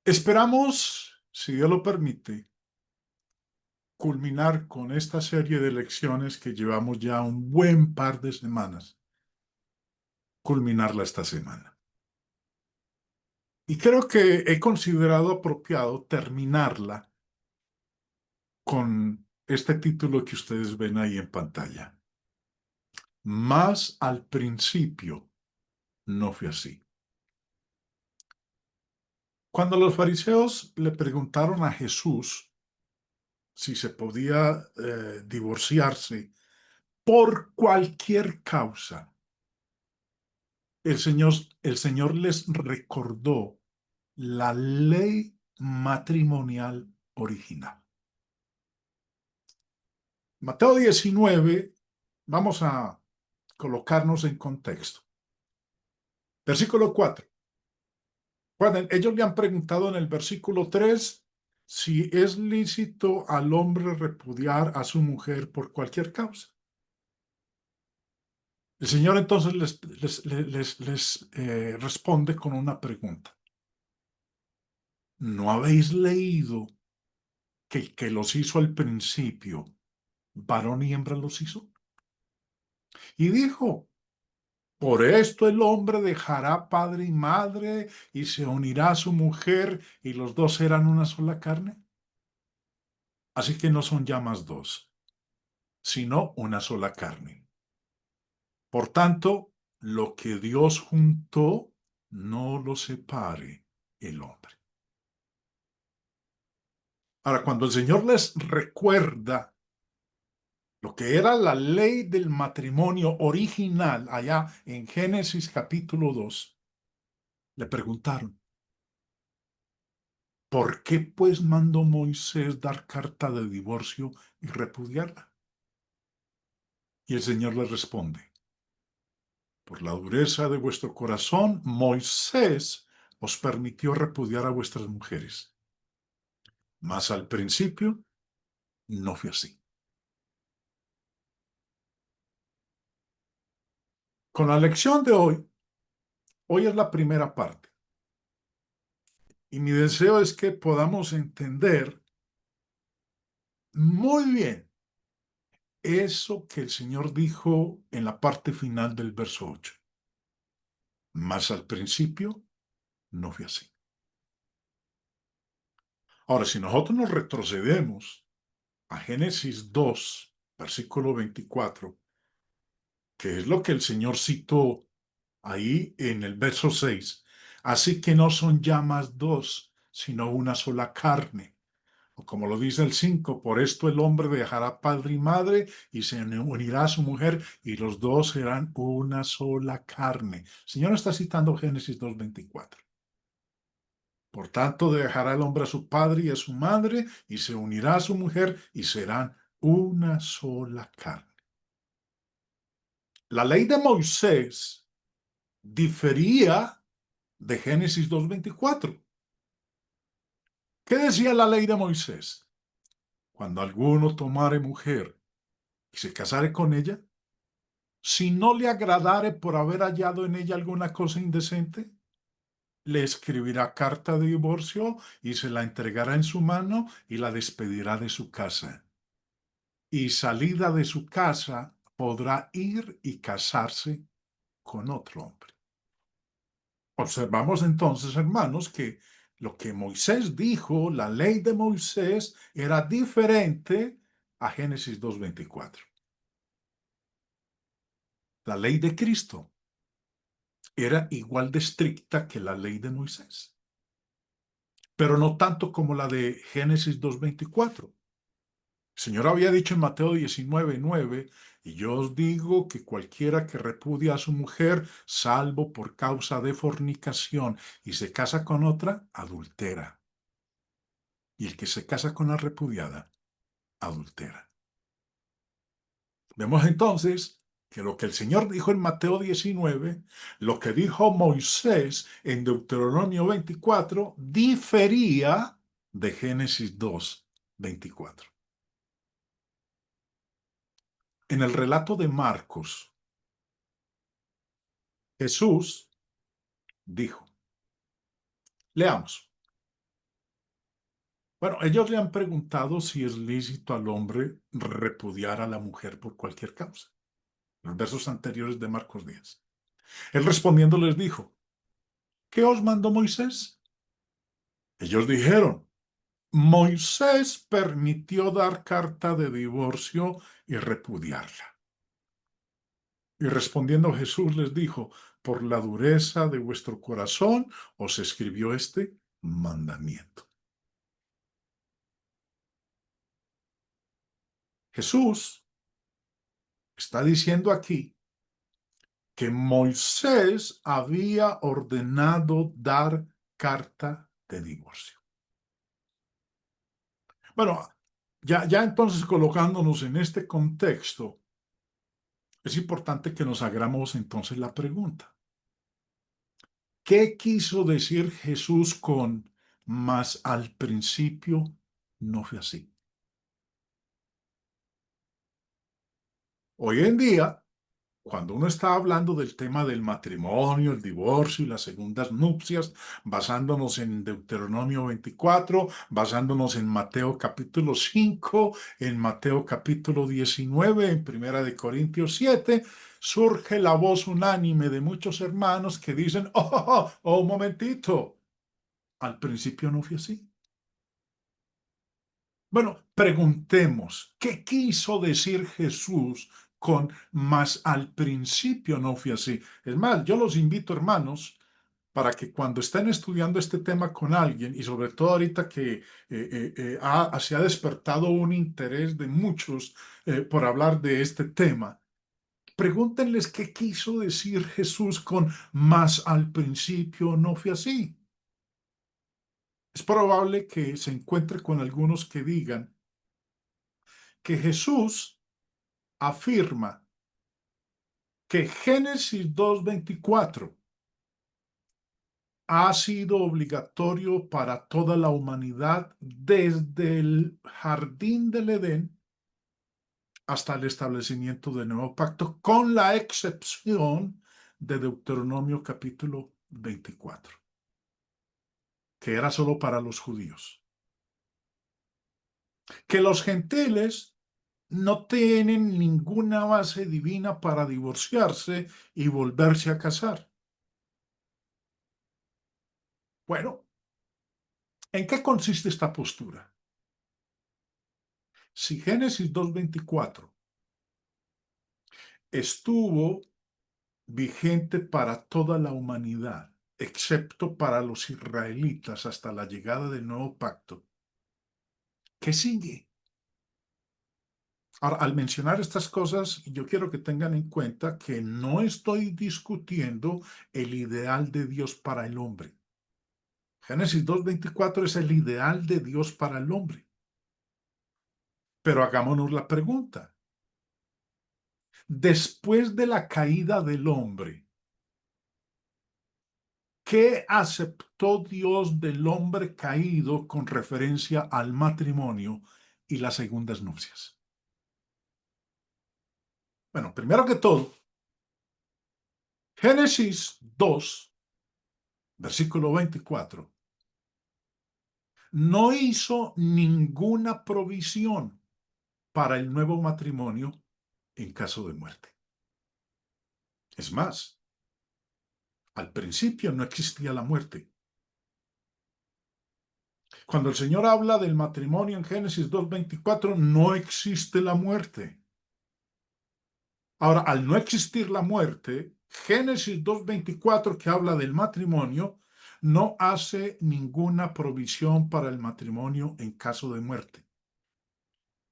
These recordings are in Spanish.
Esperamos, si Dios lo permite, culminar con esta serie de lecciones que llevamos ya un buen par de semanas, culminarla esta semana. Y creo que he considerado apropiado terminarla con este título que ustedes ven ahí en pantalla. Más al principio no fue así. Cuando los fariseos le preguntaron a Jesús si se podía divorciarse por cualquier causa, el Señor les recordó la ley matrimonial original. Mateo 19, vamos a colocarnos en contexto. Versículo 4. Cuando ellos le han preguntado en el versículo 3 si es lícito al hombre repudiar a su mujer por cualquier causa. El Señor entonces les responde con una pregunta. ¿No habéis leído que el que los hizo al principio, varón y hembra los hizo? Y dijo, por esto el hombre dejará padre y madre y se unirá a su mujer y los dos serán una sola carne. Así que no son ya más dos, sino una sola carne. Por tanto, lo que Dios juntó, no lo separe el hombre. Ahora, cuando el Señor les recuerda lo que era la ley del matrimonio original allá en Génesis capítulo 2, le preguntaron, ¿por qué pues mandó Moisés dar carta de divorcio y repudiarla? Y el Señor le responde, por la dureza de vuestro corazón, Moisés os permitió repudiar a vuestras mujeres. Mas al principio no fue así. Con la lección de hoy es la primera parte. Y mi deseo es que podamos entender muy bien eso que el Señor dijo en la parte final del verso 8. Mas al principio no fue así. Ahora, si nosotros nos retrocedemos a Génesis 2, versículo 24, que es lo que el Señor citó ahí en el verso 6, así que no son ya más dos, sino una sola carne. O como lo dice el 5, por esto el hombre dejará padre y madre y se unirá a su mujer y los dos serán una sola carne. El Señor está citando Génesis 2:24. Por tanto, dejará el hombre a su padre y a su madre y se unirá a su mujer y serán una sola carne. La ley de Moisés difería de Génesis 2:24. ¿Qué decía la ley de Moisés? Cuando alguno tomare mujer y se casare con ella, si no le agradare por haber hallado en ella alguna cosa indecente, le escribirá carta de divorcio y se la entregará en su mano y la despedirá de su casa. Y salida de su casa podrá ir y casarse con otro hombre. Observamos entonces, hermanos, que lo que Moisés dijo, la ley de Moisés, era diferente a Génesis 2:24. La ley de Cristo era igual de estricta que la ley de Moisés, pero no tanto como la de Génesis 2:24. El Señor había dicho en Mateo 19:9, y yo os digo que cualquiera que repudia a su mujer, salvo por causa de fornicación, y se casa con otra, adultera. Y el que se casa con la repudiada, adultera. Vemos entonces que lo que el Señor dijo en Mateo 19, lo que dijo Moisés en Deuteronomio 24, difería de Génesis 2:24. En el relato de Marcos, Jesús dijo, leamos, Bueno, ellos le han preguntado si es lícito al hombre repudiar a la mujer por cualquier causa. Los versos anteriores de Marcos 10. Él respondiendo les dijo, ¿qué os mandó Moisés? Ellos dijeron, Moisés permitió dar carta de divorcio y repudiarla. Y respondiendo Jesús les dijo, por la dureza de vuestro corazón os escribió este mandamiento. Jesús está diciendo aquí que Moisés había ordenado dar carta de divorcio. Bueno, ya entonces colocándonos en este contexto, es importante que nos hagamos entonces la pregunta. ¿Qué quiso decir Jesús con mas al principio no fue así? Hoy en día, cuando uno está hablando del tema del matrimonio, el divorcio y las segundas nupcias, basándonos en Deuteronomio 24, basándonos en Mateo capítulo 5, en Mateo capítulo 19, en Primera de Corintios 7, surge la voz unánime de muchos hermanos que dicen, un momentito, al principio no fue así. Bueno, preguntemos, ¿qué quiso decir Jesús con mas al principio no fue así? Es más, yo los invito, hermanos, para que cuando estén estudiando este tema con alguien, y sobre todo ahorita que se ha despertado un interés de muchos por hablar de este tema, pregúntenles qué quiso decir Jesús con mas al principio no fue así. Es probable que se encuentre con algunos que digan que Jesús afirma que Génesis 2:24 ha sido obligatorio para toda la humanidad desde el jardín del Edén hasta el establecimiento del nuevo pacto, con la excepción de Deuteronomio capítulo 24, que era solo para los judíos. Que los gentiles no tienen ninguna base divina para divorciarse y volverse a casar. Bueno, ¿en qué consiste esta postura? Si Génesis 2:24 estuvo vigente para toda la humanidad, excepto para los israelitas hasta la llegada del nuevo pacto, ¿qué sigue? Ahora, al mencionar estas cosas, yo quiero que tengan en cuenta que no estoy discutiendo el ideal de Dios para el hombre. Génesis 2:24 es el ideal de Dios para el hombre. Pero hagámonos la pregunta. Después de la caída del hombre, ¿qué aceptó Dios del hombre caído con referencia al matrimonio y las segundas nupcias? Bueno, primero que todo, Génesis 2, versículo 24, no hizo ninguna provisión para el nuevo matrimonio en caso de muerte. Es más, al principio no existía la muerte. Cuando el Señor habla del matrimonio en Génesis 2:24, no existe la muerte. Ahora, al no existir la muerte, Génesis 2:24, que habla del matrimonio, no hace ninguna provisión para el matrimonio en caso de muerte.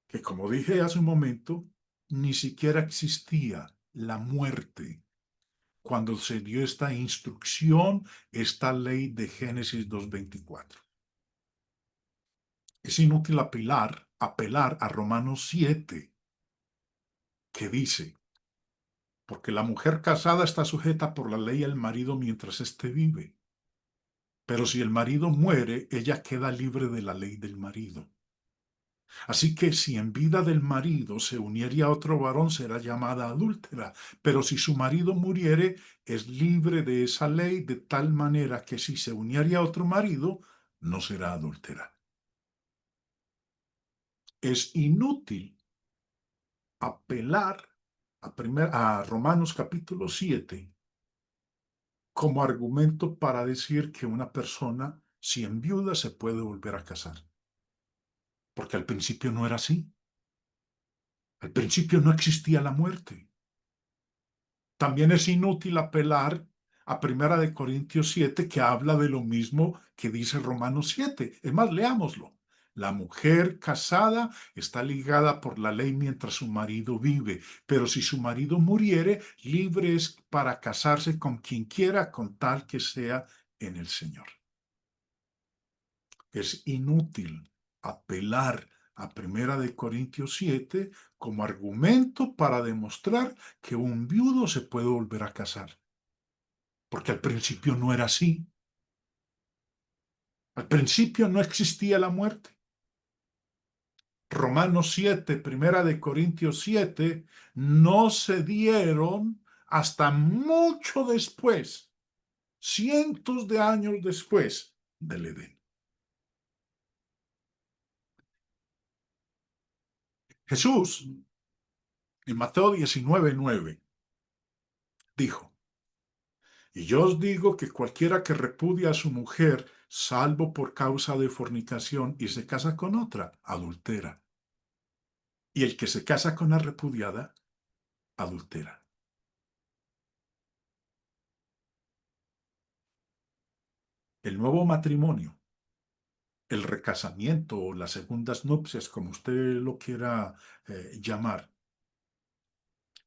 Que como dije hace un momento, ni siquiera existía la muerte cuando se dio esta instrucción, esta ley de Génesis 2:24. Es inútil apelar a Romanos 7, que dice, porque la mujer casada está sujeta por la ley al marido mientras éste vive. Pero si el marido muere, ella queda libre de la ley del marido. Así que si en vida del marido se uniere a otro varón, será llamada adúltera. Pero si su marido muriere, es libre de esa ley, de tal manera que si se uniere a otro marido, no será adúltera. Es inútil apelar a Romanos capítulo 7 como argumento para decir que una persona, si enviuda, se puede volver a casar. Porque al principio no era así. Al principio no existía la muerte. También es inútil apelar a Primera de Corintios 7, que habla de lo mismo que dice Romanos 7. Es más, leámoslo. La mujer casada está ligada por la ley mientras su marido vive, pero si su marido muriere, libre es para casarse con quien quiera, con tal que sea en el Señor. Es inútil apelar a Primera de Corintios 7 como argumento para demostrar que un viudo se puede volver a casar, porque al principio no era así. Al principio no existía la muerte. Romanos 7, Primera de Corintios 7, no se dieron hasta mucho después, cientos de años después del Edén. Jesús, en Mateo 19:9, dijo: y yo os digo que cualquiera que repudia a su mujer, salvo por causa de fornicación, y se casa con otra, adultera. Y el que se casa con la repudiada, adultera. El nuevo matrimonio, el recasamiento o las segundas nupcias, como usted lo quiera llamar,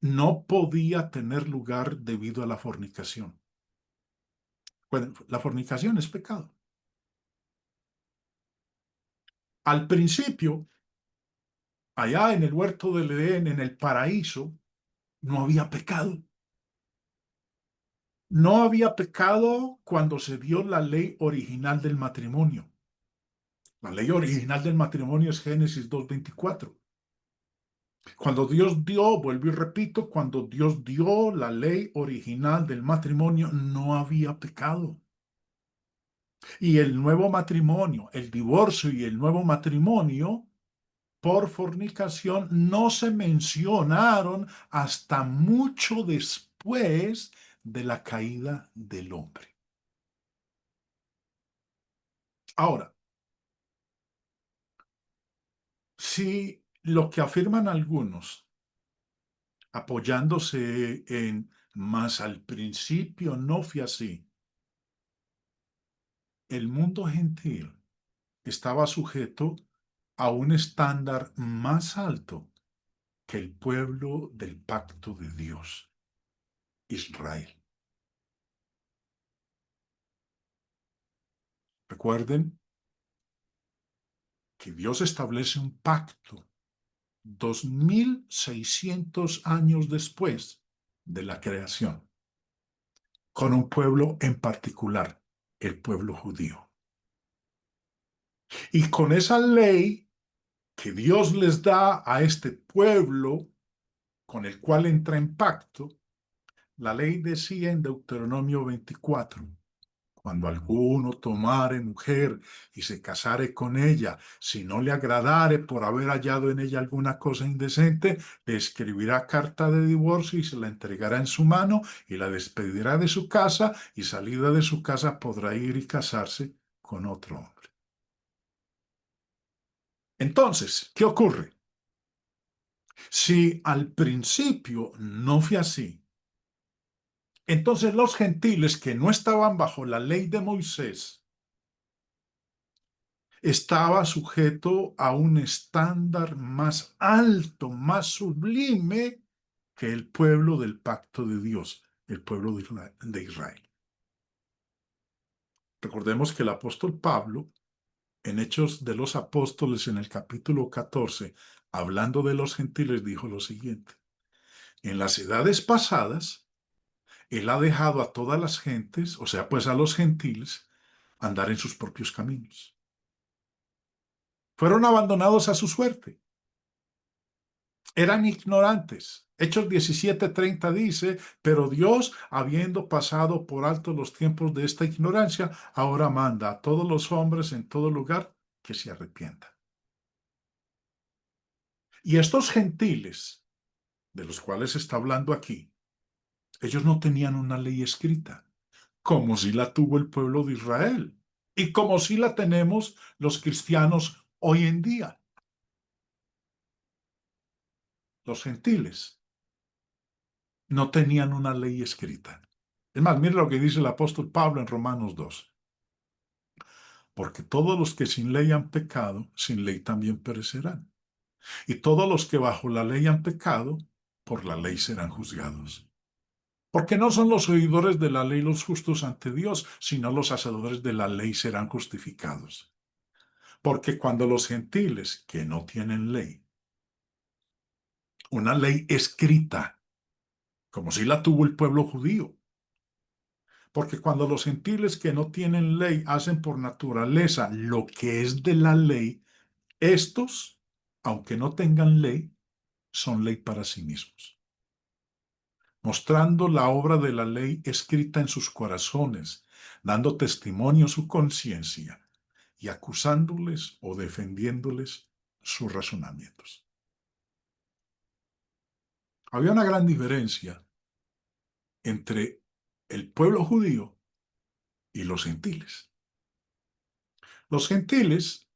no podía tener lugar debido a la fornicación. Bueno, la fornicación es pecado. Al principio, allá en el huerto del Edén, en el paraíso, no había pecado. No había pecado cuando se dio la ley original del matrimonio. La ley original del matrimonio es Génesis 2:24. Cuando Dios dio, vuelvo y repito, cuando Dios dio la ley original del matrimonio, no había pecado. Y el nuevo matrimonio, el divorcio y el nuevo matrimonio por fornicación no se mencionaron hasta mucho después de la caída del hombre. Ahora, si lo que afirman algunos, apoyándose en más al principio no fue así, el mundo gentil estaba sujeto a un estándar más alto que el pueblo del pacto de Dios, Israel. Recuerden que Dios establece un pacto 2600 años después de la creación, con un pueblo en particular, el pueblo judío. Y con esa ley que Dios les da a este pueblo con el cual entra en pacto, la ley decía en Deuteronomio 24, cuando alguno tomare mujer y se casare con ella, si no le agradare por haber hallado en ella alguna cosa indecente, le escribirá carta de divorcio y se la entregará en su mano y la despedirá de su casa, y salida de su casa podrá ir y casarse con otro hombre. Entonces, ¿qué ocurre? Si al principio no fue así, entonces los gentiles que no estaban bajo la ley de Moisés estaba sujeto a un estándar más alto, más sublime que el pueblo del pacto de Dios, el pueblo de Israel. Recordemos que el apóstol Pablo, en Hechos de los Apóstoles, en el capítulo 14, hablando de los gentiles, dijo lo siguiente: en las edades pasadas, él ha dejado a todas las gentes, o sea, pues a los gentiles, andar en sus propios caminos. Fueron abandonados a su suerte. Eran ignorantes. Hechos 17:30 dice: pero Dios, habiendo pasado por alto los tiempos de esta ignorancia, ahora manda a todos los hombres en todo lugar que se arrepientan. Y estos gentiles, de los cuales está hablando aquí, ellos no tenían una ley escrita, como si la tuvo el pueblo de Israel y como si la tenemos los cristianos hoy en día. Los gentiles no tenían una ley escrita. Es más, mire lo que dice el apóstol Pablo en Romanos 2. Porque todos los que sin ley han pecado, sin ley también perecerán. Y todos los que bajo la ley han pecado, por la ley serán juzgados. Porque no son los oidores de la ley los justos ante Dios, sino los hacedores de la ley serán justificados. Porque cuando los gentiles, que no tienen ley, una ley escrita, como si la tuvo el pueblo judío, porque cuando los gentiles que no tienen ley hacen por naturaleza lo que es de la ley, estos, aunque no tengan ley, son ley para sí mismos, mostrando la obra de la ley escrita en sus corazones, dando testimonio a su conciencia y acusándoles o defendiéndoles sus razonamientos. Había una gran diferencia entre el pueblo judío y los gentiles. Los gentiles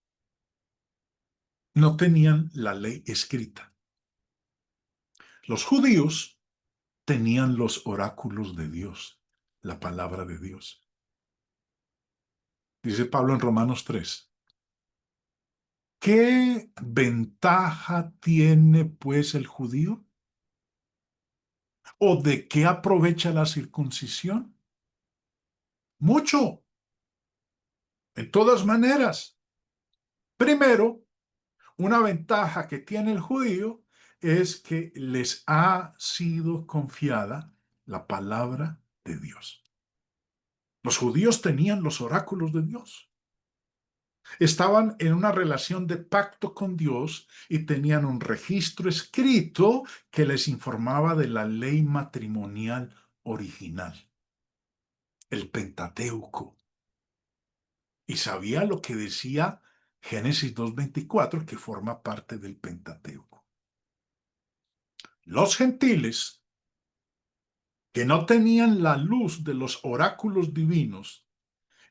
no tenían la ley escrita. Los judíos tenían los oráculos de Dios, la palabra de Dios. Dice Pablo en Romanos 3. ¿Qué ventaja tiene pues el judío? ¿O de qué aprovecha la circuncisión? Mucho, en todas maneras. Primero, una ventaja que tiene el judío es que les ha sido confiada la palabra de Dios. Los judíos tenían los oráculos de Dios. Estaban en una relación de pacto con Dios y tenían un registro escrito que les informaba de la ley matrimonial original, el Pentateuco. Y sabía lo que decía Génesis 2:24, que forma parte del Pentateuco. Los gentiles, que no tenían la luz de los oráculos divinos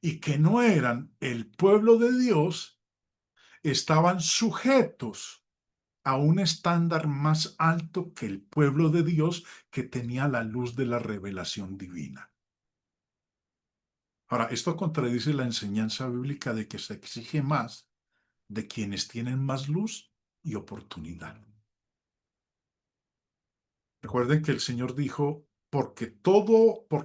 y que no eran el pueblo de Dios, estaban sujetos a un estándar más alto que el pueblo de Dios, que tenía la luz de la revelación divina. Ahora, esto contradice la enseñanza bíblica de que se exige más de quienes tienen más luz y oportunidad. Recuerden que el Señor dijo, porque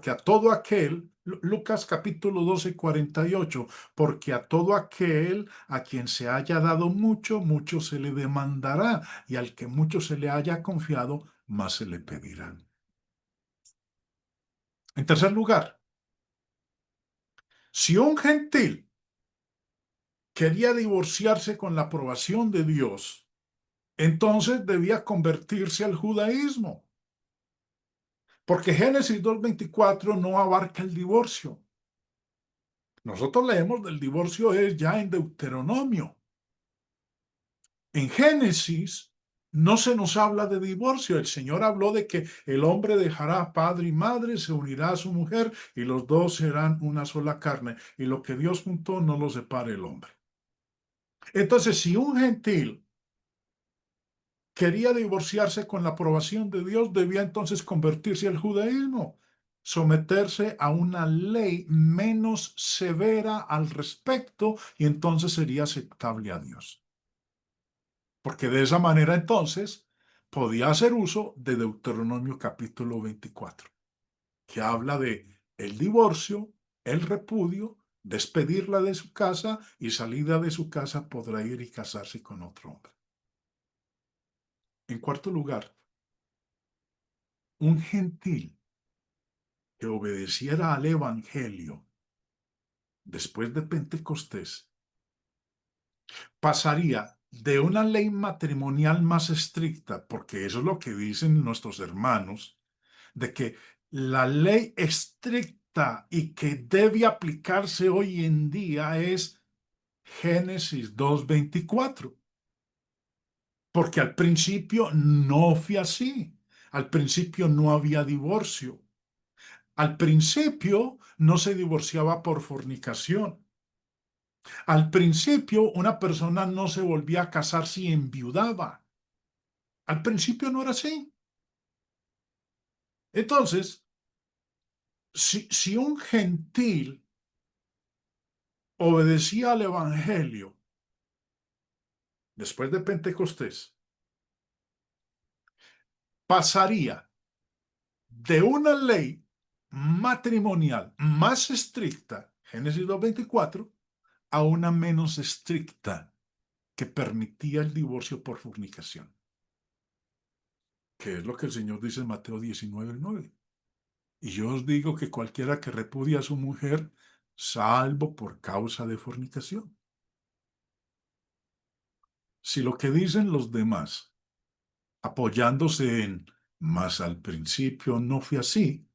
a todo aquel, Lucas capítulo 12:48, porque a todo aquel a quien se haya dado mucho, mucho se le demandará, y al que mucho se le haya confiado, más se le pedirá. En tercer lugar, si un gentil quería divorciarse con la aprobación de Dios, entonces debía convertirse al judaísmo. Porque Génesis 2:24 no abarca el divorcio. Nosotros leemos del divorcio es ya en Deuteronomio. En Génesis no se nos habla de divorcio. El Señor habló de que el hombre dejará padre y madre, se unirá a su mujer y los dos serán una sola carne. Y lo que Dios juntó no lo separe el hombre. Entonces, si un gentil quería divorciarse con la aprobación de Dios, debía entonces convertirse al judaísmo, someterse a una ley menos severa al respecto, y entonces sería aceptable a Dios. Porque de esa manera entonces podía hacer uso de Deuteronomio capítulo 24, que habla de el divorcio, el repudio, despedirla de su casa, y salida de su casa podrá ir y casarse con otro hombre. En cuarto lugar, un gentil que obedeciera al Evangelio después de Pentecostés pasaría de una ley matrimonial más estricta, porque eso es lo que dicen nuestros hermanos, de que la ley estricta y que debe aplicarse hoy en día es Génesis 2:24. porque al principio no fue así. Al principio no había divorcio. Al principio no se divorciaba por fornicación. Al principio una persona no se volvía a casar si enviudaba. Al principio no era así. Entonces, si un gentil obedecía al Evangelio después de Pentecostés, pasaría de una ley matrimonial más estricta, Génesis 2:24, a una menos estricta que permitía el divorcio por fornicación, que es lo que el Señor dice en Mateo 19:9. Y yo os digo que cualquiera que repudia a su mujer, salvo por causa de fornicación. Si lo que dicen los demás, apoyándose en, mas al principio no fue así,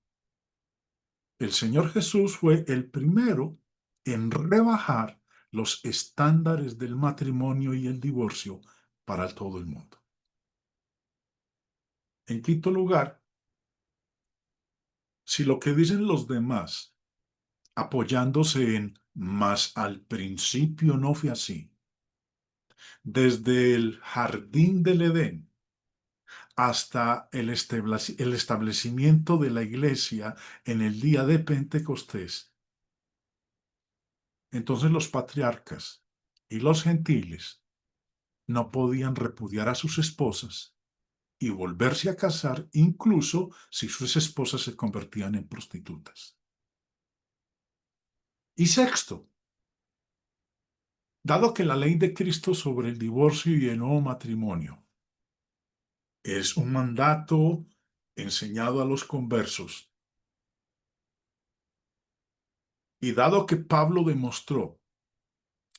el Señor Jesús fue el primero en rebajar los estándares del matrimonio y el divorcio para todo el mundo. En quinto lugar, si lo que dicen los demás, apoyándose en, mas al principio no fue así, desde el jardín del Edén hasta el establecimiento de la iglesia en el día de Pentecostés, entonces los patriarcas y los gentiles no podían repudiar a sus esposas y volverse a casar incluso si sus esposas se convertían en prostitutas. Y sexto, dado que la ley de Cristo sobre el divorcio y el nuevo matrimonio es un mandato enseñado a los conversos, y dado que Pablo demostró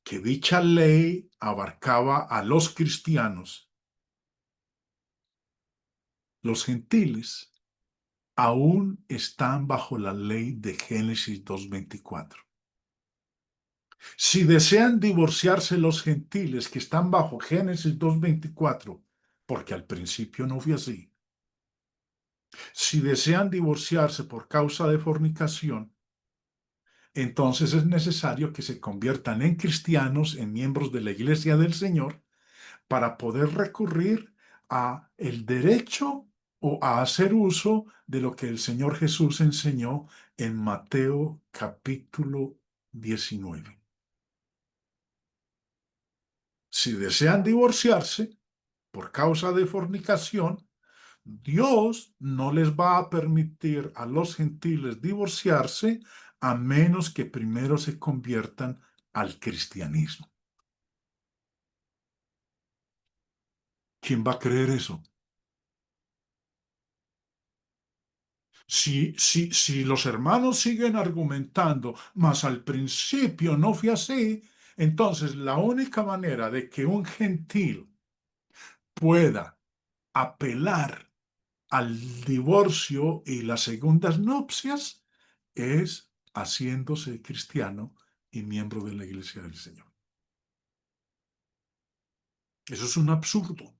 que dicha ley abarcaba a los cristianos, los gentiles aún están bajo la ley de Génesis 2:24. Si desean divorciarse los gentiles que están bajo Génesis 2:24, porque al principio no fue así, si desean divorciarse por causa de fornicación, entonces es necesario que se conviertan en cristianos, en miembros de la Iglesia del Señor, para poder recurrir a el derecho o a hacer uso de lo que el Señor Jesús enseñó en Mateo capítulo 19. Si desean divorciarse por causa de fornicación, Dios no les va a permitir a los gentiles divorciarse a menos que primero se conviertan al cristianismo. ¿Quién va a creer eso? Si los hermanos siguen argumentando, mas al principio no fue así, entonces la única manera de que un gentil pueda apelar al divorcio y las segundas nupcias es haciéndose cristiano y miembro de la Iglesia del Señor. Eso es un absurdo.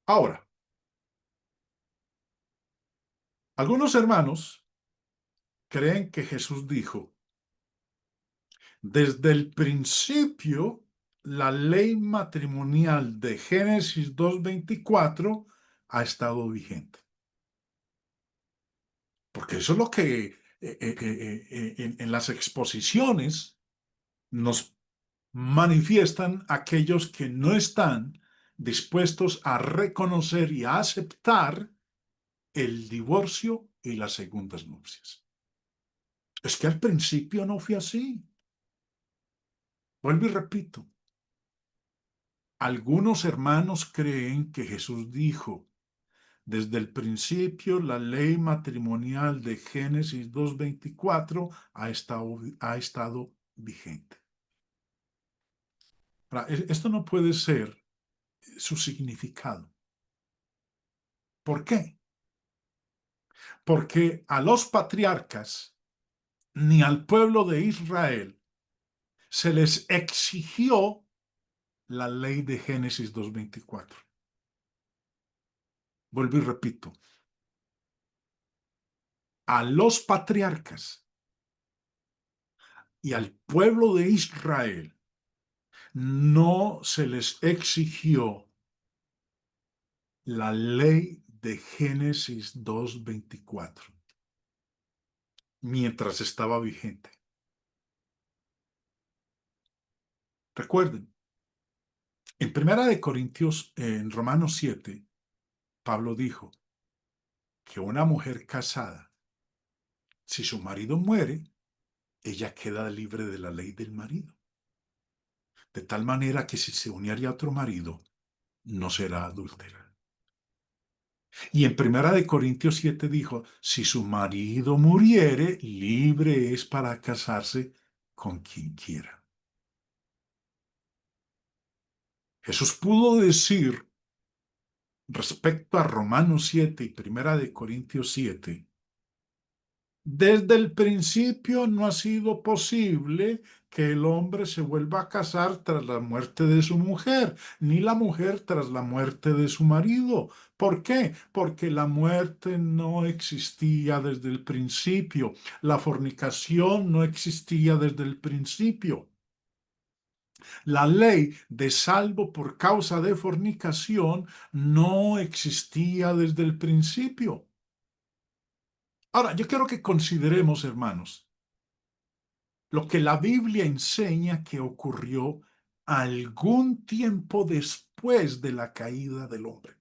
Ahora, algunos hermanos creen que Jesús dijo, desde el principio, la ley matrimonial de Génesis 2:24 ha estado vigente. Porque eso es lo que en las exposiciones nos manifiestan aquellos que no están dispuestos a reconocer y a aceptar el divorcio y las segundas nupcias. Es que al principio no fue así. Vuelvo y repito. Algunos hermanos creen que Jesús dijo, desde el principio la ley matrimonial de Génesis 2:24 ha estado vigente. Ahora, esto no puede ser su significado. ¿Por qué? Porque a los patriarcas ni al pueblo de Israel se les exigió la ley de Génesis 2:24? Vuelvo y repito, a los patriarcas y al pueblo de Israel no se les exigió la ley de Génesis 2:24 mientras estaba vigente. Recuerden, en Primera de Corintios, en Romanos 7, Pablo dijo que una mujer casada, si su marido muere, ella queda libre de la ley del marido. De tal manera que si se uniera a otro marido, no será adúltera. Y en Primera de Corintios 7 dijo, si su marido muriere, libre es para casarse con quien quiera. Jesús pudo decir respecto a Romanos 7 y Primera de Corintios 7, desde el principio no ha sido posible que el hombre se vuelva a casar tras la muerte de su mujer, ni la mujer tras la muerte de su marido. ¿Por qué? Porque la muerte no existía desde el principio, la fornicación no existía desde el principio. La ley de salvo por causa de fornicación no existía desde el principio. Ahora, yo quiero que consideremos, hermanos, lo que la Biblia enseña que ocurrió algún tiempo después de la caída del hombre,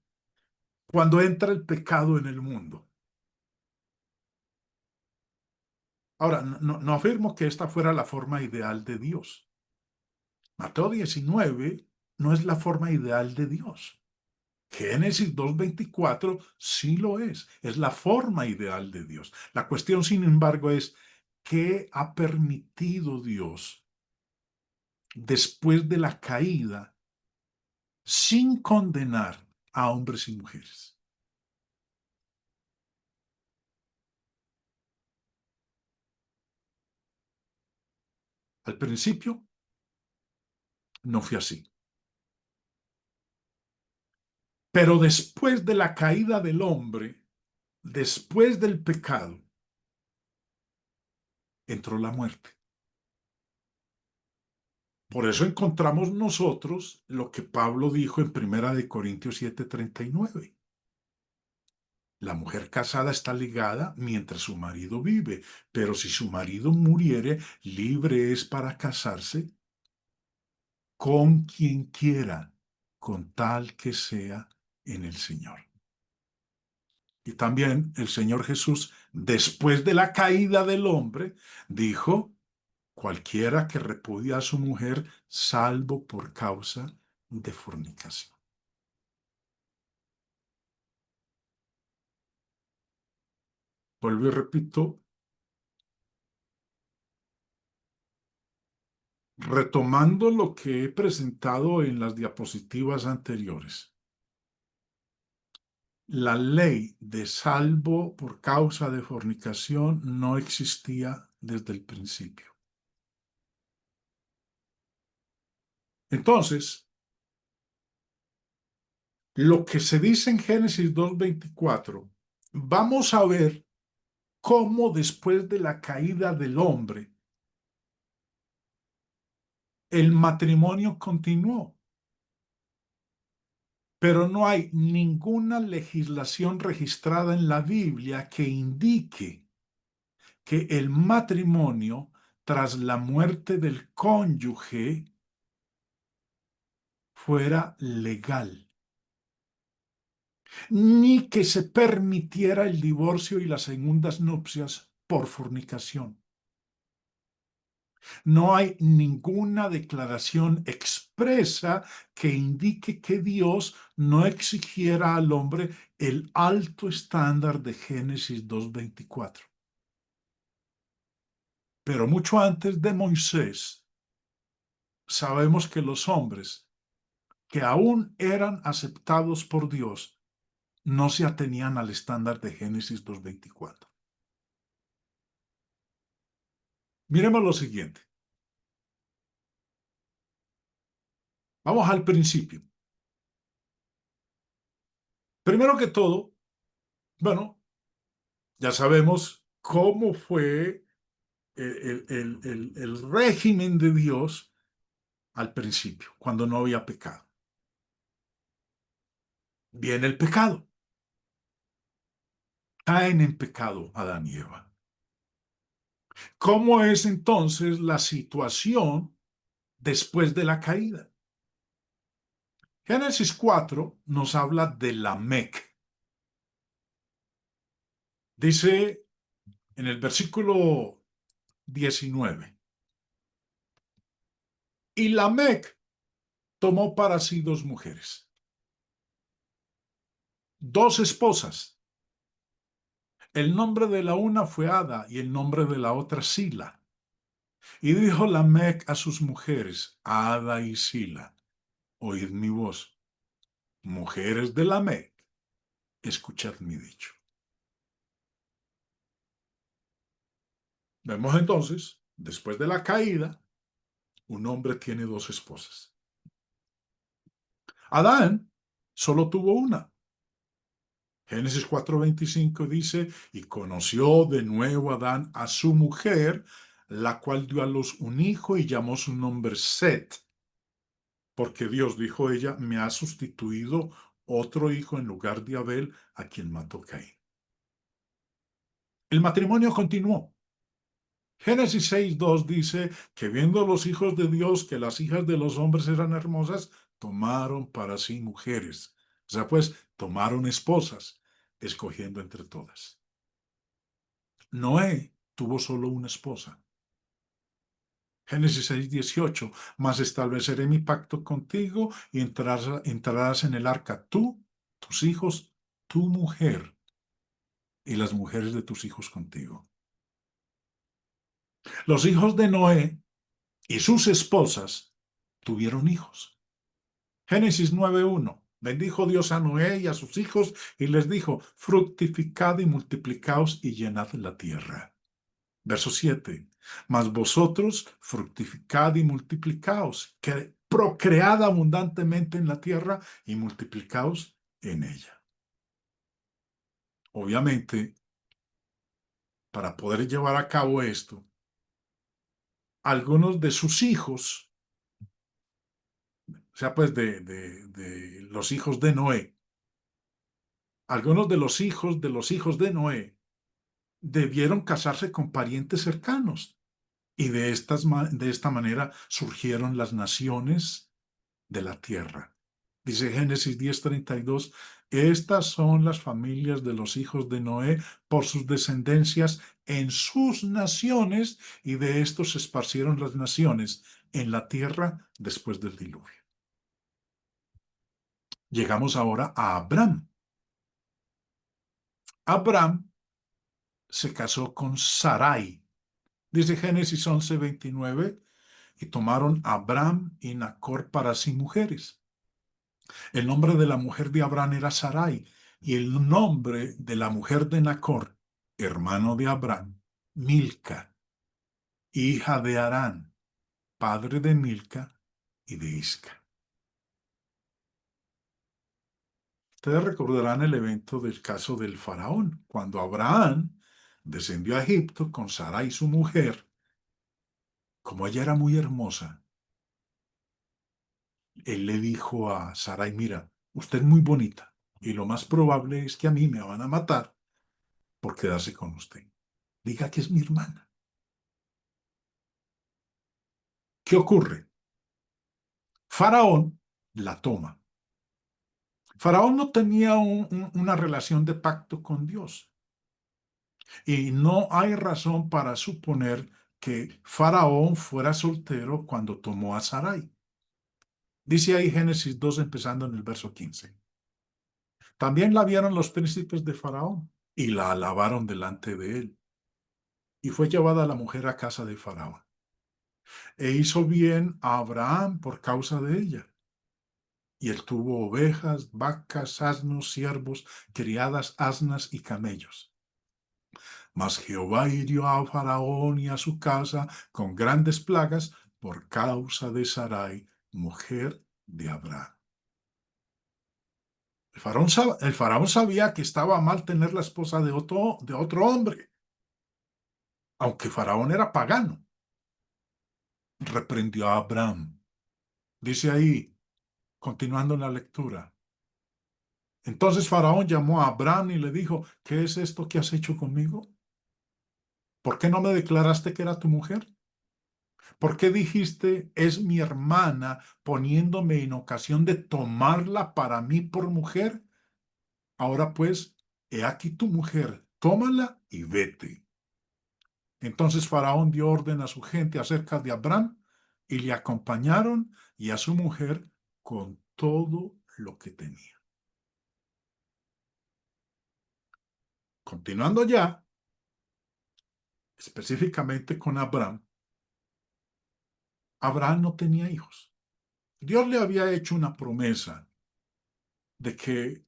cuando entra el pecado en el mundo. Ahora, no afirmo que esta fuera la forma ideal de Dios. Mateo 19 no es la forma ideal de Dios. Génesis 2:24 sí lo es la forma ideal de Dios. La cuestión, sin embargo, es ¿qué ha permitido Dios después de la caída sin condenar a hombres y mujeres? Al principio no fue así, pero después de la caída del hombre, después del pecado, entró la muerte. Por eso encontramos nosotros lo que Pablo dijo en Primera de Corintios 7:39. La mujer casada está ligada mientras su marido vive, pero si su marido muriere, libre es para casarse con quien quiera, con tal que sea en el Señor. Y también el Señor Jesús, después de la caída del hombre, dijo, cualquiera que repudia a su mujer, salvo por causa de fornicación. Vuelvo y repito, retomando lo que he presentado en las diapositivas anteriores. La ley de salvo por causa de fornicación no existía desde el principio. Entonces, lo que se dice en Génesis 2:24, vamos a ver cómo después de la caída del hombre, el matrimonio continuó, pero no hay ninguna legislación registrada en la Biblia que indique que el matrimonio tras la muerte del cónyuge fuera legal, ni que se permitiera el divorcio y las segundas nupcias por fornicación. No hay ninguna declaración expresa que indique que Dios no exigiera al hombre el alto estándar de Génesis 2:24. Pero mucho antes de Moisés, sabemos que los hombres que aún eran aceptados por Dios no se atenían al estándar de Génesis 2:24. Miremos lo siguiente. Vamos al principio. Primero que todo, bueno, ya sabemos cómo fue el régimen de Dios al principio, cuando no había pecado. Viene el pecado. Caen en pecado Adán y Eva. ¿Cómo es entonces la situación después de la caída? Génesis 4 nos habla de Lamec. Dice en el versículo 19, y Lamec tomó para sí dos mujeres, dos esposas. El nombre de la una fue Ada y el nombre de la otra Sila. Y dijo Lamec a sus mujeres, Ada y Sila, oíd mi voz. Mujeres de Lamec, escuchad mi dicho. Vemos entonces, después de la caída, un hombre tiene dos esposas. Adán solo tuvo una. Génesis 4:25 dice, y conoció de nuevo Adán a su mujer, la cual dio a luz un hijo y llamó su nombre Set, porque Dios, dijo ella, me ha sustituido otro hijo en lugar de Abel, a quien mató Caín. El matrimonio continuó. Génesis 6:2 dice que viendo los hijos de Dios que las hijas de los hombres eran hermosas, tomaron para sí mujeres. O sea, pues tomaron esposas, escogiendo entre todas. Noé tuvo solo una esposa. Génesis 6:18, mas estableceré mi pacto contigo y entrarás en el arca tú, tus hijos, tu mujer y las mujeres de tus hijos contigo. Los hijos de Noé y sus esposas tuvieron hijos. Génesis 9:1. Bendijo Dios a Noé y a sus hijos y les dijo, fructificad y multiplicaos y llenad la tierra. Verso 7. Mas vosotros fructificad y multiplicaos, que procread abundantemente en la tierra y multiplicaos en ella. Obviamente, para poder llevar a cabo esto, algunos de sus hijos, o sea, pues de los hijos de Noé, algunos de los hijos de Noé debieron casarse con parientes cercanos. Y de esta manera surgieron las naciones de la tierra. Dice Génesis 10:32, estas son las familias de los hijos de Noé por sus descendencias en sus naciones, y de estos se esparcieron las naciones en la tierra después del diluvio. Llegamos ahora a Abraham. Abraham se casó con Sarai. Dice Génesis 11:29, y tomaron a Abraham y Nacor para sí mujeres. El nombre de la mujer de Abraham era Sarai, y el nombre de la mujer de Nacor, hermano de Abraham, Milca, hija de Harán, padre de Milca y de Isca. Ustedes recordarán el evento del caso del faraón, cuando Abraham descendió a Egipto con Sarai su mujer. Como ella era muy hermosa, él le dijo a Sarai, mira, usted es muy bonita, y lo más probable es que a mí me van a matar por quedarse con usted. Diga que es mi hermana. ¿Qué ocurre? Faraón la toma. Faraón no tenía una relación de pacto con Dios. Y no hay razón para suponer que Faraón fuera soltero cuando tomó a Sarai. Dice ahí Génesis 2, empezando en el verso 15. También la vieron los príncipes de Faraón y la alabaron delante de él. Y fue llevada la mujer a casa de Faraón. E hizo bien a Abraham por causa de ella. Y él tuvo ovejas, vacas, asnos, siervos, criadas, asnas y camellos. Mas Jehová hirió a Faraón y a su casa con grandes plagas por causa de Sarai, mujer de Abraham. El faraón sabía que estaba mal tener la esposa de otro hombre, aunque faraón era pagano. Reprendió a Abraham. Dice ahí, continuando la lectura. Entonces Faraón llamó a Abraham y le dijo, ¿qué es esto que has hecho conmigo? ¿Por qué no me declaraste que era tu mujer? ¿Por qué dijiste, es mi hermana, poniéndome en ocasión de tomarla para mí por mujer? Ahora pues, he aquí tu mujer, tómala y vete. Entonces Faraón dio orden a su gente acerca de Abraham y le acompañaron y a su mujer con todo lo que tenía. Continuando ya, específicamente con Abraham, Abraham no tenía hijos. Dios le había hecho una promesa de que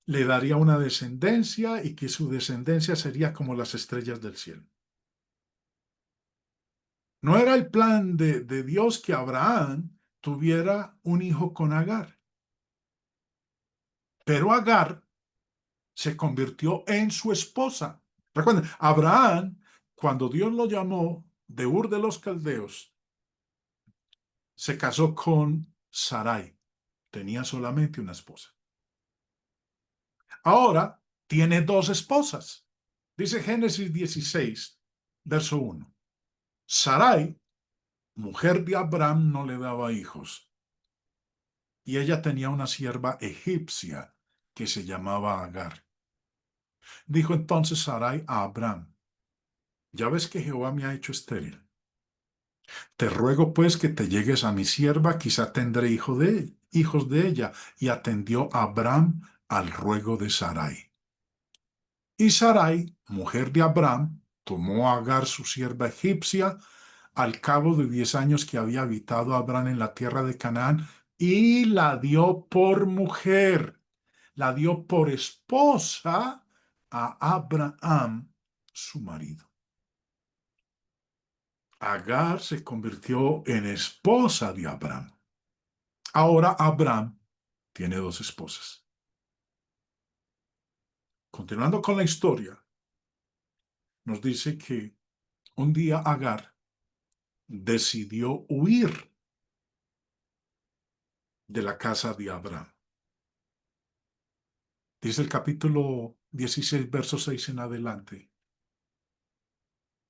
le daría una descendencia y que su descendencia sería como las estrellas del cielo. No era el plan de Dios que Abraham tuviera un hijo con Agar, pero Agar se convirtió en su esposa. Recuerden, Abraham, cuando Dios lo llamó de Ur de los Caldeos, se casó con Sarai. Tenía solamente una esposa. Ahora tiene dos esposas. Dice Génesis 16, verso 1. Sarai, mujer de Abraham, no le daba hijos. Y ella tenía una sierva egipcia que se llamaba Agar. Dijo entonces Sarai a Abraham, ya ves que Jehová me ha hecho estéril. Te ruego pues que te llegues a mi sierva, quizá tendré hijos de ella. Y atendió Abraham al ruego de Sarai. Y Sarai, mujer de Abraham, tomó a Agar su sierva egipcia al cabo de 10 años que había habitado Abraham en la tierra de Canaán y la dio por mujer, la dio por esposa a Abraham, su marido. Agar se convirtió en esposa de Abraham. Ahora Abraham tiene dos esposas. Continuando con la historia, nos dice que un día Agar decidió huir de la casa de Abraham. Dice el capítulo 16, verso 6 en adelante.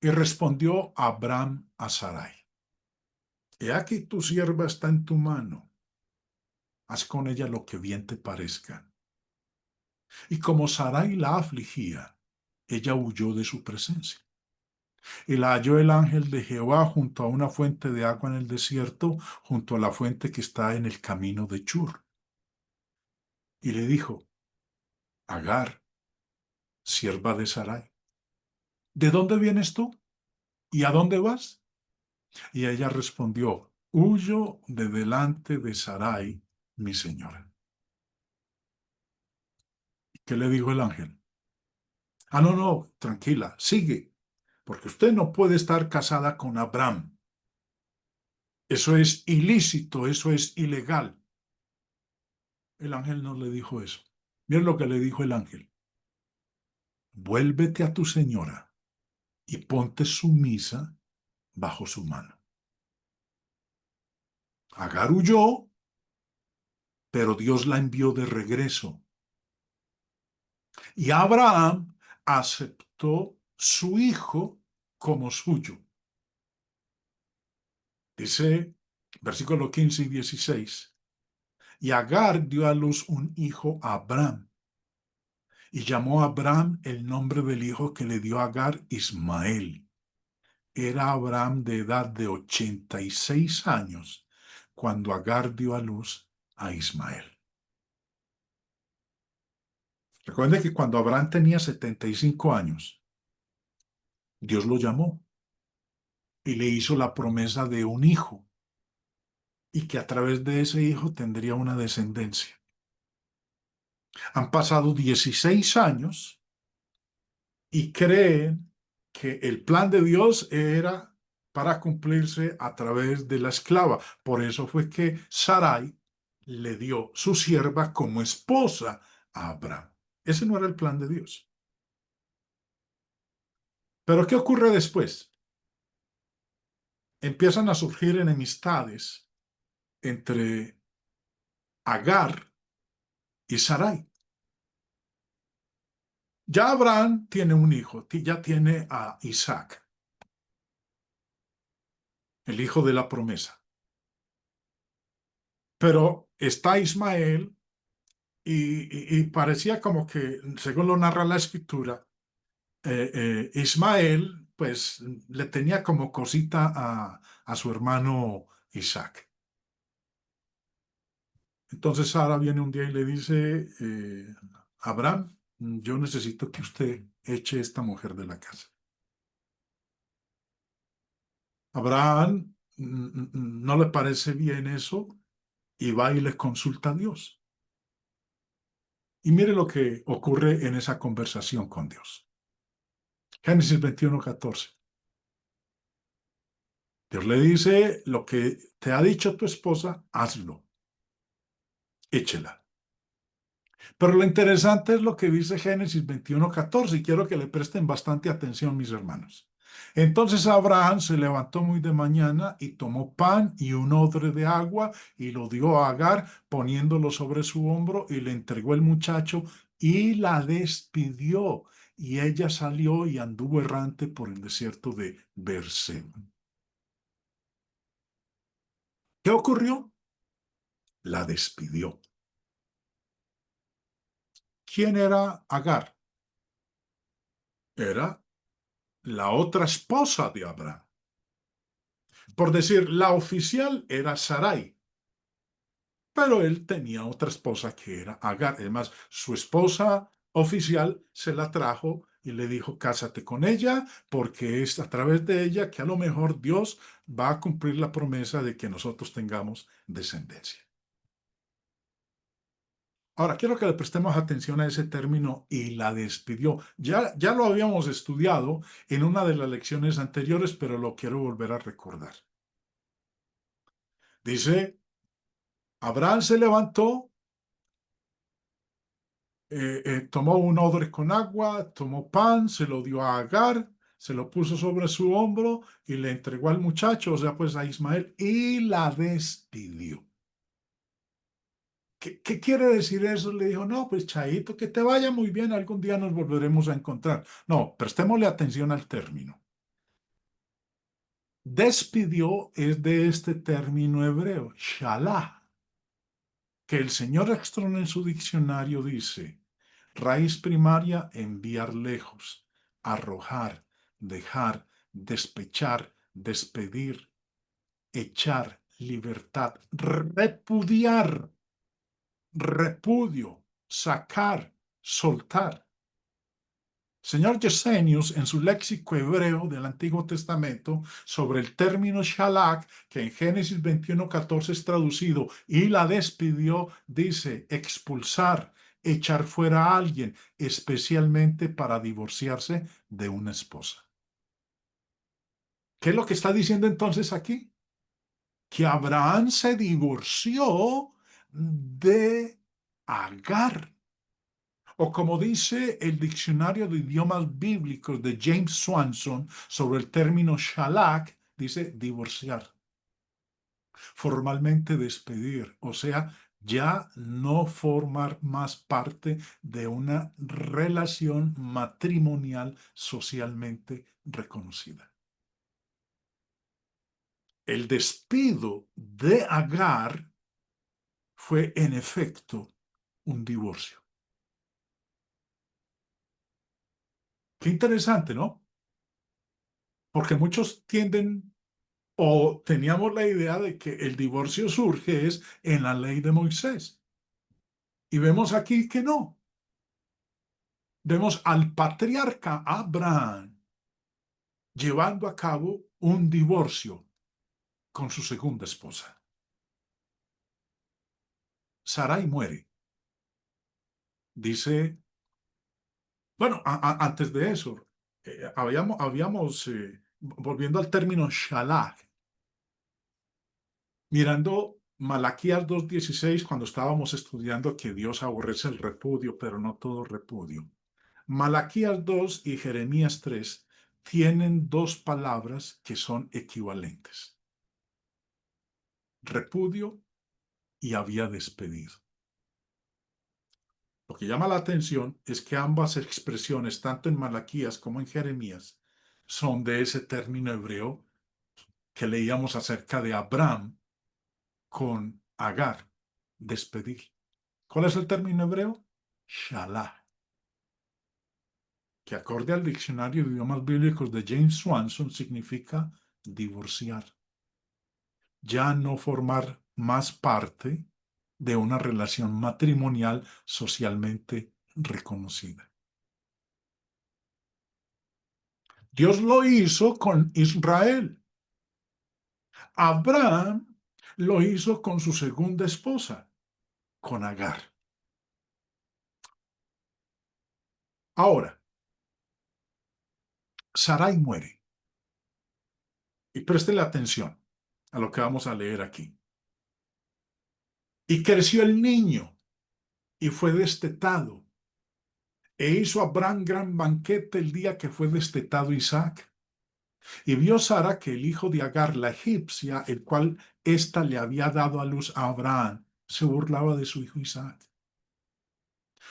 Y respondió Abraham a Sarai, he aquí tu sierva está en tu mano, haz con ella lo que bien te parezca. Y como Sarai la afligía, ella huyó de su presencia. Y la halló el ángel de Jehová junto a una fuente de agua en el desierto, junto a la fuente que está en el camino de Chur. Y le dijo, Agar, sierva de Sarai, ¿de dónde vienes tú? ¿Y a dónde vas? Y ella respondió, huyo de delante de Sarai, mi señora. ¿Qué le dijo el ángel? Ah, no, no, tranquila, sigue, porque usted no puede estar casada con Abraham. Eso es ilícito, eso es ilegal. El ángel no le dijo eso. Miren lo que le dijo el ángel. Vuélvete a tu señora y ponte sumisa bajo su mano. Agar huyó, pero Dios la envió de regreso. Y Abraham aceptó su hijo como suyo. Dice, versículo 15 y 16. Y Agar dio a luz un hijo a Abraham. Y llamó a Abraham el nombre del hijo que le dio a Agar Ismael. Era Abraham de edad de 86 años cuando Agar dio a luz a Ismael. Recuerde que cuando Abraham tenía 75 años, Dios lo llamó y le hizo la promesa de un hijo y que a través de ese hijo tendría una descendencia. Han pasado 16 años y creen que el plan de Dios era para cumplirse a través de la esclava. Por eso fue que Sarai le dio su sierva como esposa a Abraham. Ese no era el plan de Dios. Pero ¿qué ocurre después? Empiezan a surgir enemistades entre Agar y Sarai. Ya Abraham tiene un hijo, ya tiene a Isaac, el hijo de la promesa. Pero está Ismael y parecía como que, según lo narra la escritura, Ismael pues le tenía como cosita a su hermano Isaac. Entonces Sara viene un día y le dice, Abraham, yo necesito que usted eche esta mujer de la casa. Abraham no le parece bien eso y va y le consulta a Dios. Y mire lo que ocurre en esa conversación con Dios. Génesis 21:14. Dios le dice, lo que te ha dicho tu esposa, hazlo, échela. Pero lo interesante es lo que dice Génesis 21:14 y quiero que le presten bastante atención, mis hermanos. Entonces Abraham se levantó muy de mañana y tomó pan y un odre de agua y lo dio a Agar poniéndolo sobre su hombro y le entregó el muchacho y la despidió. Y ella salió y anduvo errante por el desierto de Berseba. ¿Qué ocurrió? La despidió. ¿Quién era Agar? Era la otra esposa de Abraham. Por decir, la oficial era Sarai, pero él tenía otra esposa que era Agar. Además, su esposa oficial se la trajo y le dijo, cásate con ella, porque es a través de ella que a lo mejor Dios va a cumplir la promesa de que nosotros tengamos descendencia. Ahora, quiero que le prestemos atención a ese término y la despidió. Ya lo habíamos estudiado en una de las lecciones anteriores, pero lo quiero volver a recordar. Dice, Abraham se levantó, tomó un odre con agua, tomó pan, se lo dio a Agar, se lo puso sobre su hombro y le entregó al muchacho, o sea, pues a Ismael, y la despidió. ¿Qué quiere decir eso? Le dijo, no, pues Chaito, que te vaya muy bien, algún día nos volveremos a encontrar. No, prestémosle atención al término. Despidió es de este término hebreo, shalah, que el señor Ekstrom en su diccionario dice, raíz primaria, enviar lejos, arrojar, dejar, despechar, despedir, echar, libertad, repudiar, repudio, sacar, soltar. Señor Gesenius, en su léxico hebreo del Antiguo Testamento, sobre el término shalak, que en Génesis 21:14 es traducido, y la despidió, dice expulsar, echar fuera a alguien, especialmente para divorciarse de una esposa. ¿Qué es lo que está diciendo entonces aquí? Que Abraham se divorció de Agar. O como dice el diccionario de idiomas bíblicos de James Swanson sobre el término shalak, dice divorciar, formalmente despedir, o sea, ya no formar más parte de una relación matrimonial socialmente reconocida. El despido de Agar fue en efecto un divorcio. Qué interesante, ¿no? Porque muchos tienden o teníamos la idea de que el divorcio surge es en la ley de Moisés. Y vemos aquí que no. Vemos al patriarca Abraham llevando a cabo un divorcio con su segunda esposa. Sarai muere. Dice, bueno, antes de eso, volviendo al término shalach, mirando Malaquías 2:16, cuando estábamos estudiando que Dios aborrece el repudio, pero no todo repudio. Malaquías 2 y Jeremías 3 tienen dos palabras que son equivalentes: repudio y había despedido. Lo que llama la atención es que ambas expresiones, tanto en Malaquías como en Jeremías, son de ese término hebreo que leíamos acerca de Abraham con Agar, despedir. ¿Cuál es el término hebreo? Shalah, que acorde al diccionario de idiomas bíblicos de James Swanson significa divorciar, ya no formar más parte de una relación matrimonial socialmente reconocida. Dios lo hizo con Israel. Abraham lo hizo con su segunda esposa, con Agar. Ahora, Sarai muere. Y préstele atención a lo que vamos a leer aquí. Y creció el niño y fue destetado. E hizo Abraham gran banquete el día que fue destetado Isaac. Y vio Sara que el hijo de Agar, la egipcia, el cual ésta le había dado a luz a Abraham, se burlaba de su hijo Isaac.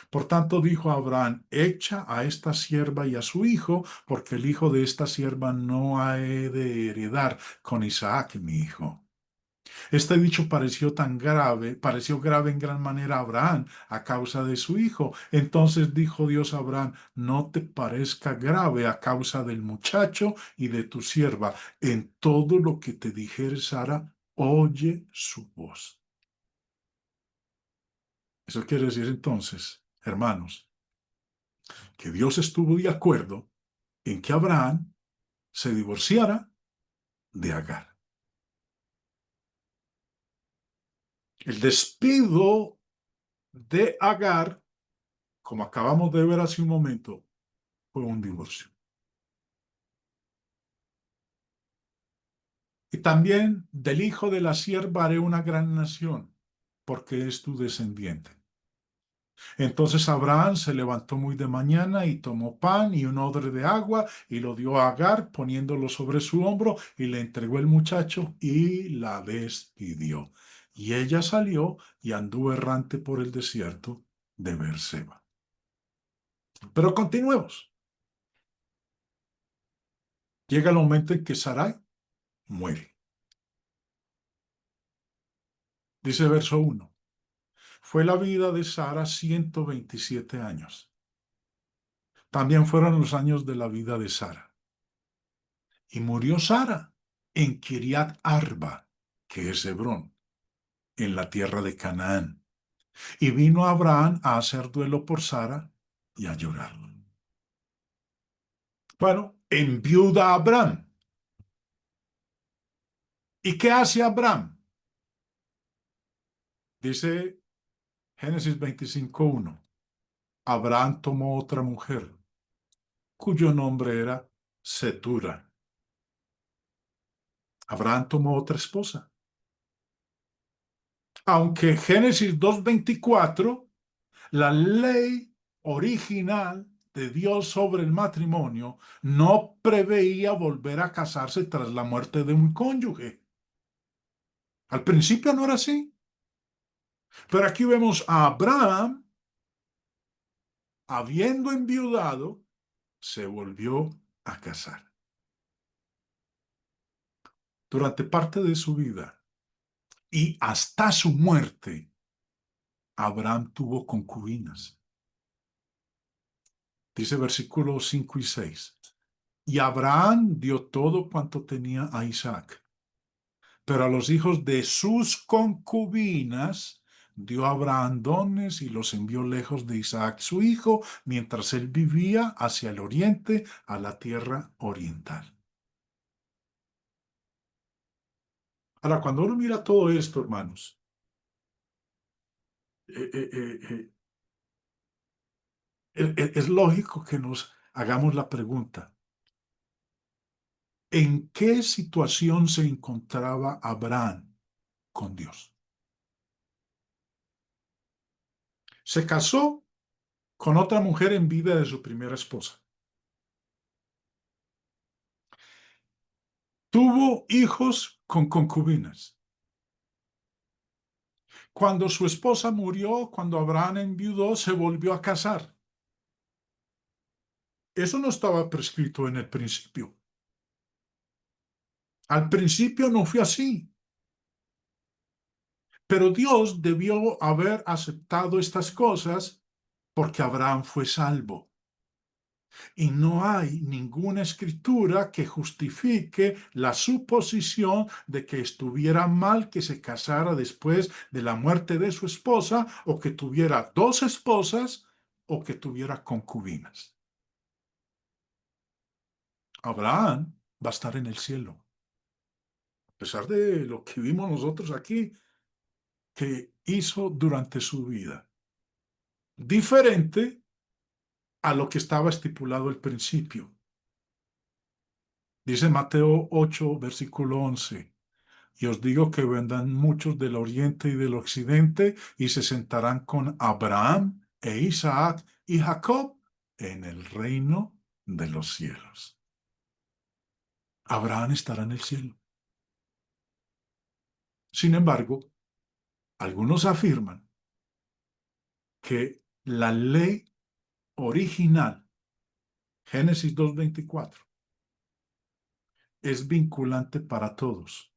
Por tanto dijo a Abraham: echa a esta sierva y a su hijo, porque el hijo de esta sierva no ha de heredar con Isaac, mi hijo. Este dicho pareció grave en gran manera a Abraham a causa de su hijo. Entonces dijo Dios a Abraham: no te parezca grave a causa del muchacho y de tu sierva. En todo lo que te dijere Sara, oye su voz. Eso quiere decir entonces, hermanos, que Dios estuvo de acuerdo en que Abraham se divorciara de Agar. El despido de Agar, como acabamos de ver hace un momento, fue un divorcio. Y también del hijo de la sierva haré una gran nación, porque es tu descendiente. Entonces Abraham se levantó muy de mañana y tomó pan y un odre de agua y lo dio a Agar, poniéndolo sobre su hombro, y le entregó el muchacho y la despidió. Y ella salió y anduvo errante por el desierto de Beerseba. Pero continuemos. Llega el momento en que Sarai muere. Dice verso 1. Fue la vida de Sara 127 años. También fueron los años de la vida de Sara. Y murió Sara en Kiriat Arba, que es Hebrón, en la tierra de Canaán. Y vino Abraham a hacer duelo por Sara y a llorar. Bueno, enviuda Abraham. ¿Y qué hace Abraham? Dice Génesis 25:1. Abraham tomó otra mujer, cuyo nombre era Setura. Abraham tomó otra esposa. Aunque Génesis 2:24, la ley original de Dios sobre el matrimonio no preveía volver a casarse tras la muerte de un cónyuge. Al principio no era así. Pero aquí vemos a Abraham, habiendo enviudado, se volvió a casar. Durante parte de su vida y hasta su muerte, Abraham tuvo concubinas. Dice versículos 5 y 6. Y Abraham dio todo cuanto tenía a Isaac. Pero a los hijos de sus concubinas dio Abraham dones y los envió lejos de Isaac su hijo, mientras él vivía hacia el oriente, a la tierra oriental. Ahora, cuando uno mira todo esto, hermanos, eh, eh, eh, es lógico que nos hagamos la pregunta: ¿en qué situación se encontraba Abraham con Dios? Se casó con otra mujer en vida de su primera esposa. Tuvo hijos con concubinas. Cuando su esposa murió, cuando Abraham enviudó, se volvió a casar. Eso no estaba prescrito en el principio. Al principio no fue así. Pero Dios debió haber aceptado estas cosas porque Abraham fue salvo. Y no hay ninguna escritura que justifique la suposición de que estuviera mal que se casara después de la muerte de su esposa, o que tuviera dos esposas, o que tuviera concubinas. Abraham va a estar en el cielo, a pesar de lo que vimos nosotros aquí, que hizo durante su vida. Diferente a lo que estaba estipulado al principio. Dice Mateo 8, versículo 11. Y os digo que vendrán muchos del oriente y del occidente y se sentarán con Abraham e Isaac y Jacob en el reino de los cielos. Abraham estará en el cielo. Sin embargo, algunos afirman que la ley original, Génesis 2:24, es vinculante para todos,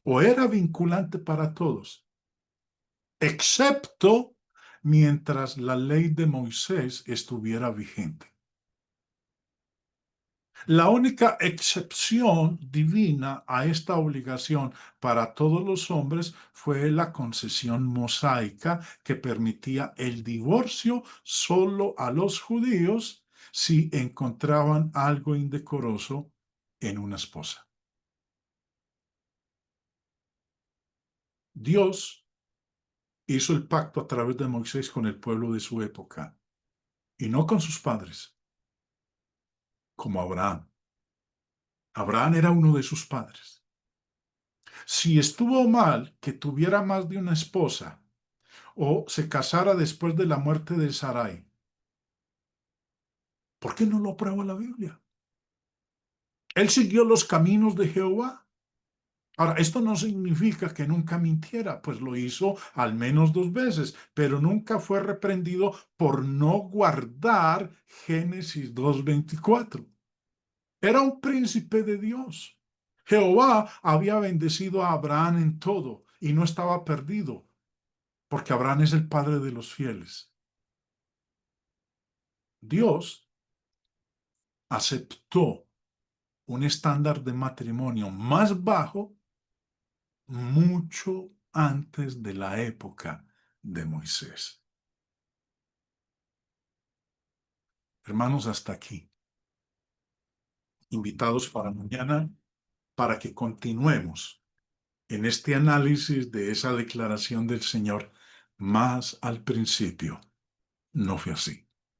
o era vinculante para todos, excepto mientras la ley de Moisés estuviera vigente. La única excepción divina a esta obligación para todos los hombres fue la concesión mosaica, que permitía el divorcio solo a los judíos si encontraban algo indecoroso en una esposa. Dios hizo el pacto a través de Moisés con el pueblo de su época, y no con sus padres, como Abraham. Abraham era uno de sus padres. Si estuvo mal que tuviera más de una esposa o se casara después de la muerte de Sarai, ¿por qué no lo prueba la Biblia? Él siguió los caminos de Jehová. Ahora, esto no significa que nunca mintiera, pues lo hizo al menos 2 veces, pero nunca fue reprendido por no guardar Génesis 2:24. Era un príncipe de Dios. Jehová había bendecido a Abraham en todo y no estaba perdido, porque Abraham es el padre de los fieles. Dios aceptó un estándar de matrimonio más bajo mucho antes de la época de Moisés. Hermanos, hasta aquí. Invitados para mañana para que continuemos en este análisis de esa declaración del Señor. Más al principio no fue así.